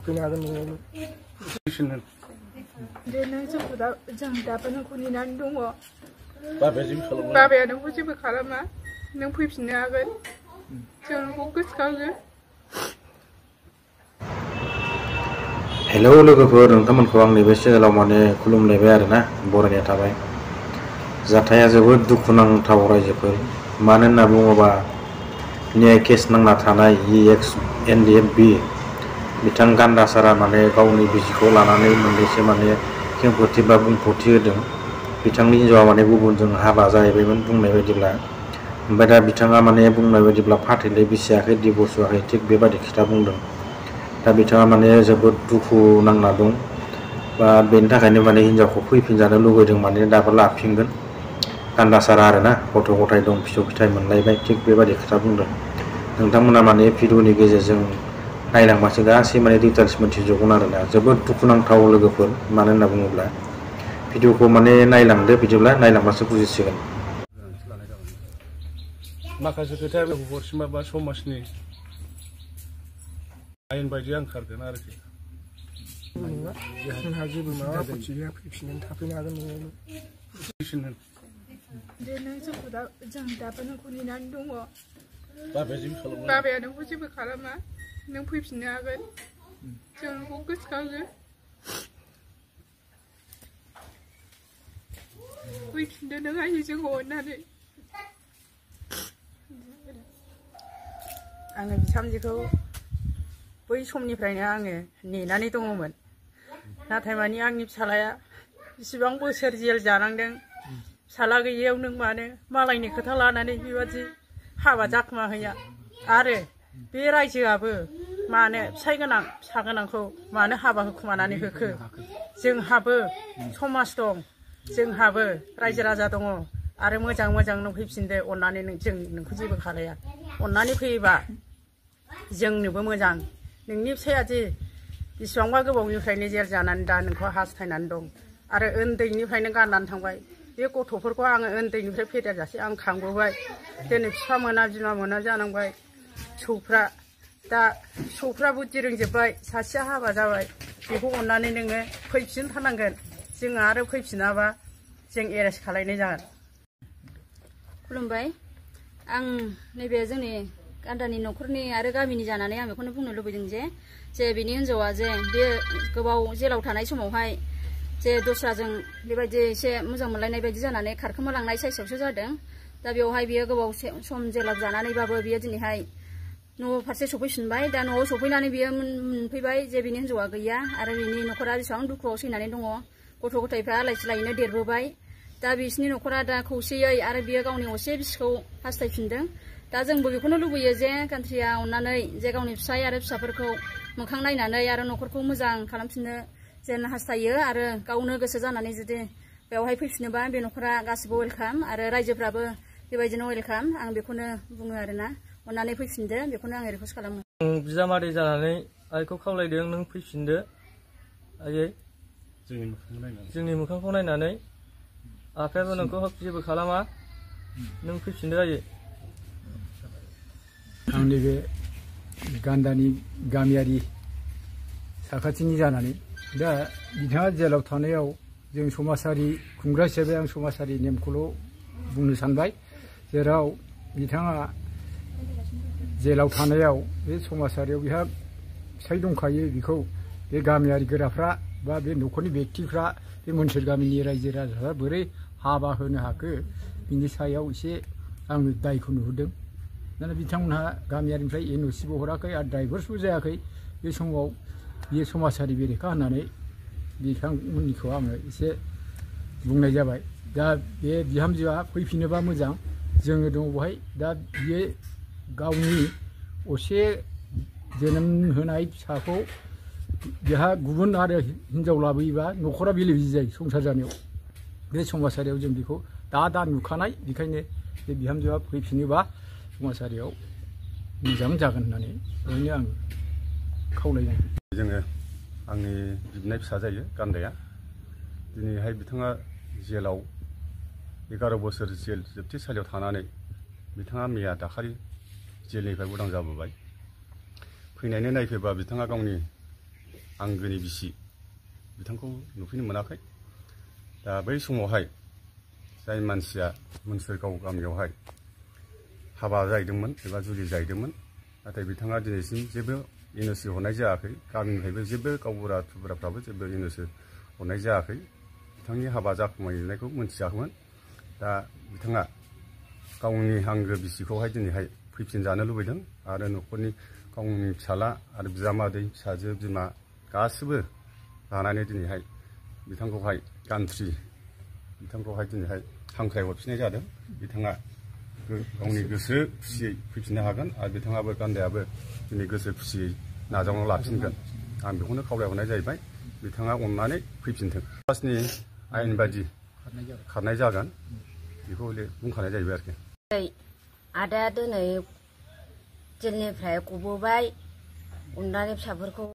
थाफैनो हागोन न'आवनो। दे नों जोंखौ दा जों दाबो नोंखौ नेनानै दङ। बाबाया नोंखौ जेबो खालामा, नों फैफिननो हागोन, जों नोंखौ गोसोखाङो। हेलौ लोगोफोर, नोंथांमोनखौ आंनि बे चेनेलाव माने खुलुमलायबाय आरोना, बरायनाय थाबाय। जाथाया जोबोद दुखुनांथाव रायजोफोर, मानो होनना बुङोबा न्याय केस नांना थानाय EXNDFB बिथां गान्दासारा माने गावनि बिसिखौ लानानै मोननैसो माने खेंफोरथि बा बुंफोरथि होदों। बिथांनि हिन्जावा माने गुबुनजों हाबा जाहैबायमोन बुंनाय बायदिब्ला, ओमफ्राय दा बिथाङा माने बुंनाय बायदिब्ला फाथैलाय बिसियाखै, डिभर्स होआखै, थिग बेबायदि खोथा बुंदों। दा बिथाङा माने जोबोद दुखु नांना दं, बा बेनि थाखायनो माने हिन्जावखौ फैफिनजानो लुबैदों, माने दाबो लाफिनगोन गान्दासारा आरोना। गथ' गथाय दं, फिसौ फिथाइ मोनलायबाय, थिग बेबायदि खोथा बुंदों। नोंथांमोना माने भिडिअनि गेजेरजों नायलांबासो गासै माने डिटेल्स मोनथिजोबगोन आरोना। जोबोद दुखुनांथाव लोगोफोर, मानो होनना बुङोब्ला भिडिअखौ माने नायलांदो, बिदिब्ला नायलांबासो बुजिसिगोन। माखासे खोथाया हरसिमा बा समाजनि आयेन बायदि आं खारगोन आरोखि। जोंहा जेबो माबा आपत्ति गैया, फैफिननानै थाफैनो हागोन न'आवनो। दे नों जोंखौ जों दाबो नोंखौ नेनानै दङ। बाबाया नोंखौ जेबो खालामा, नों फैफिननो हागोन, जों नोंखौ गोसोखाङो। फैफिनदो नों आयै जोंखौ अननानै। आङो बिहामजोखौ बै समनिफ्रायनो आङो नेनानै दङमोन, नाथाय मानि आंनि फिसालाया बेसेबां बोसोर जेल जानांदों। फिसाला गैयैयाव नों मानो मालायनि खोथा लानानै बेबादि हाबा जाखोमा हैया, आरो बे रायजोआबो मानो फिसाइ गोनां फिसा गोनांखौ मानो हाबा होखुमानानै होखो? जोंहाबो समाज दं, जोंहाबो रायजो राजा दङ, आरो मोजां मोजां नों फैफिनदो अननानै। जों नोंखौ जेबो खालाया, अननानै फैयोबा जोंनोबो मोजां। नोंनि फिसाया दि बेसेबांबा गोबावनिफ्रायनो जेल जानानै दा नोंखौ हास्थायनानै दं, आरो उन्दैनिफ्रायनो गारनानै थांबाय। बे गथ'फोरखौ आङो उन्दैनिफ्राय फेदेरजासे आं खांबोबाय, दिनै बिफा मोना बिमा मोना जानांबाय। फिसौफ्रा बुद्धि रोंजोब्बाय, सासेया हाबा जाबाय। बेखौ अननानै नोङो फैफिनथारनांगोन। जोङो आरो फैफिनाबा जों एरेस्ट खालायनाय जागोन। खुलुमबाय। आं नैबे जोंनि गान्दानि न'खरनि आरो गामिनि जानानै आं बेखौनो बुंनो लुबैदों जे बिनि हिन्जावा जे बे गोबाव जेलाव थानाय समावहाय जे दस्राजों बेबायदि एसे मोजां मोनलायनाय बायदि जानानै खारखोमालांनाय साइसआवसो जादों। दा बेवहाय बियो गोबाव सम जेलाव जानानैबाबो बियो दिनैहाय न' फारसे सफैफिनबाय। दा न'आव सफैनानै बियो मोनफैबाय जे बिनि हिन्जावा गैया, आरो बिनि न'खरा बेसेबां दुखुआव सैनानै दङ। गथ' गथायफ्रा आलाय सिलायैनो देरबोबाय। दा बिसिनि न'खरा दा खौसेयै आरो बियो गावनि असे बिसिखौ हास्थायफिनदों। दा जोंबो बेखौनो लुबैयो जे कान्ट्रिया अननानै जे गावनि फिसाय आरो फिसाफोरखौ मोखां नायनानै आरो न'खरखौ मोजां खालामफिननो जेन हास्थायो, आरो गावनो गोसो जानानै जुदि बेवहाय फैफिनोबा बे न'खरा गासिबो वेलकाम, आरो रायजोफ्राबो बेबायदिनो वेलकाम। आं बेखौनो बुङो आरोना, अननानै फैफिनदो, बेखौनो आं रिकुवेस्ट खालामो। बिजामादै जानानै आइखौ खावलायदों, नों फैफिनदो आयै, जोंनि मोखांखौ नायनानै। आफायाबो नोंखौ जेबो खालामा, नों फैफिनदो आयै। आंनि बे गान्दानि गामियारि साखाथिनि जानानै दा बिथाङा जेलाव थानायाव जों समाजारि खुंग्रा हिसाबै आं समाजारि नेमखौल' बुंनो सानबाय। जेराव बिथाङा जेलाव थानायाव बे समाजारियाव बिहा फिसाय दंखायो, बेखौ बे गामियारि गोराफ्रा बा बे न'खरनि बेक्तिफ्रा, बे मोनसोर गामिनि रायजो राजाफ्रा बोरै हाबा होनो हाखो, बिनि सायाव एसे आङो दायखौ नुहुरदों। दाना बिथांमोनहा गामियारिनिफ्राय NOCबो हराखै आरो डाइभर्सबो जायाखै। बे समाव बियो समाजारि बेरेखा होननानै बिथांमोननिखौ आङो एसे बुंनाय जाबाय। दा बे बिहामजोआ फैफिनोबा मोजां, जोङो दङ बेवहाय। दा बियो गावनि असे जोनोम होनाय फिसाखौ बेहा गुबुन आरो हिन्जाव लाबोयोबा न'खरा बेले बेजे जायो संसार जानायाव। बे समाजारियाव जों बेखौ दा नुखानाय, बेखायनो बे बिहामजोआ फैफिनोबा समाजारियाव मोजां जागोन होननानै बेवहायनो आं खावलायनाय। जोङो आंनि बिबनाय फिसा जायो गान्दाया। दिनैहाय बिथाङा जेलाव 11 बोसोर जेल जोबथेसालियाव थानानै बिथाङा मैया दाखालि जेलनिफ्राय उदां जाबोबाय। फैनायनि नायफैबा बिथाङा गावनि आंगोनि बिसि बिथांखौ नुफैनो मोनाखै। दा बै समावहाय जाय मानसिया मोनसोरगाव गामियावहाय हाबा जाहैदोंमोन एबा जुलि जाहैदोंमोन, नाथाय बिथाङा दिनैसिम जेबो एनअसि हरनाय जायाखै। गामिनिफ्रायबो जेबो गावबुरा थुबुराफ्राबो जेबो एनअसि हरनाय जायाखै। बिथांनि हाबा जाखुमाहैनायखौ मोनथियाखैमोन। दा बिथाङा गावनि आंगो बिसिखौहाय दिनैहाय फैफिनजानो लुबैदों आरो न'खरनि गावनि फिसाला आरो बिजामादै फिसाजो बिमा गासिबो लानानै दिनैहाय बिथांखौहाय गान्थ्रि बिथांखौहाय दिनैहाय हांख्रायहरफिननाय जादों। बिथाङा गावनि गोसो खुसियै फैफिननो हागोन आरो बिथाङाबो गान्दायाबो दिनै गोसो खुसियै नाजावना लाफिनगोन। आं बेखौनो खावलायहरनाय जाहैबाय, बिथाङा अननानै फैफिनथों। समाजनि आयेन बायदि खारनाय जागोन बेखौ बुंखानाय जाहैबाय आरोखि। आदाया दिनै जेलनिफ्राय गबोबाय, अननानै फिसाफोरखौ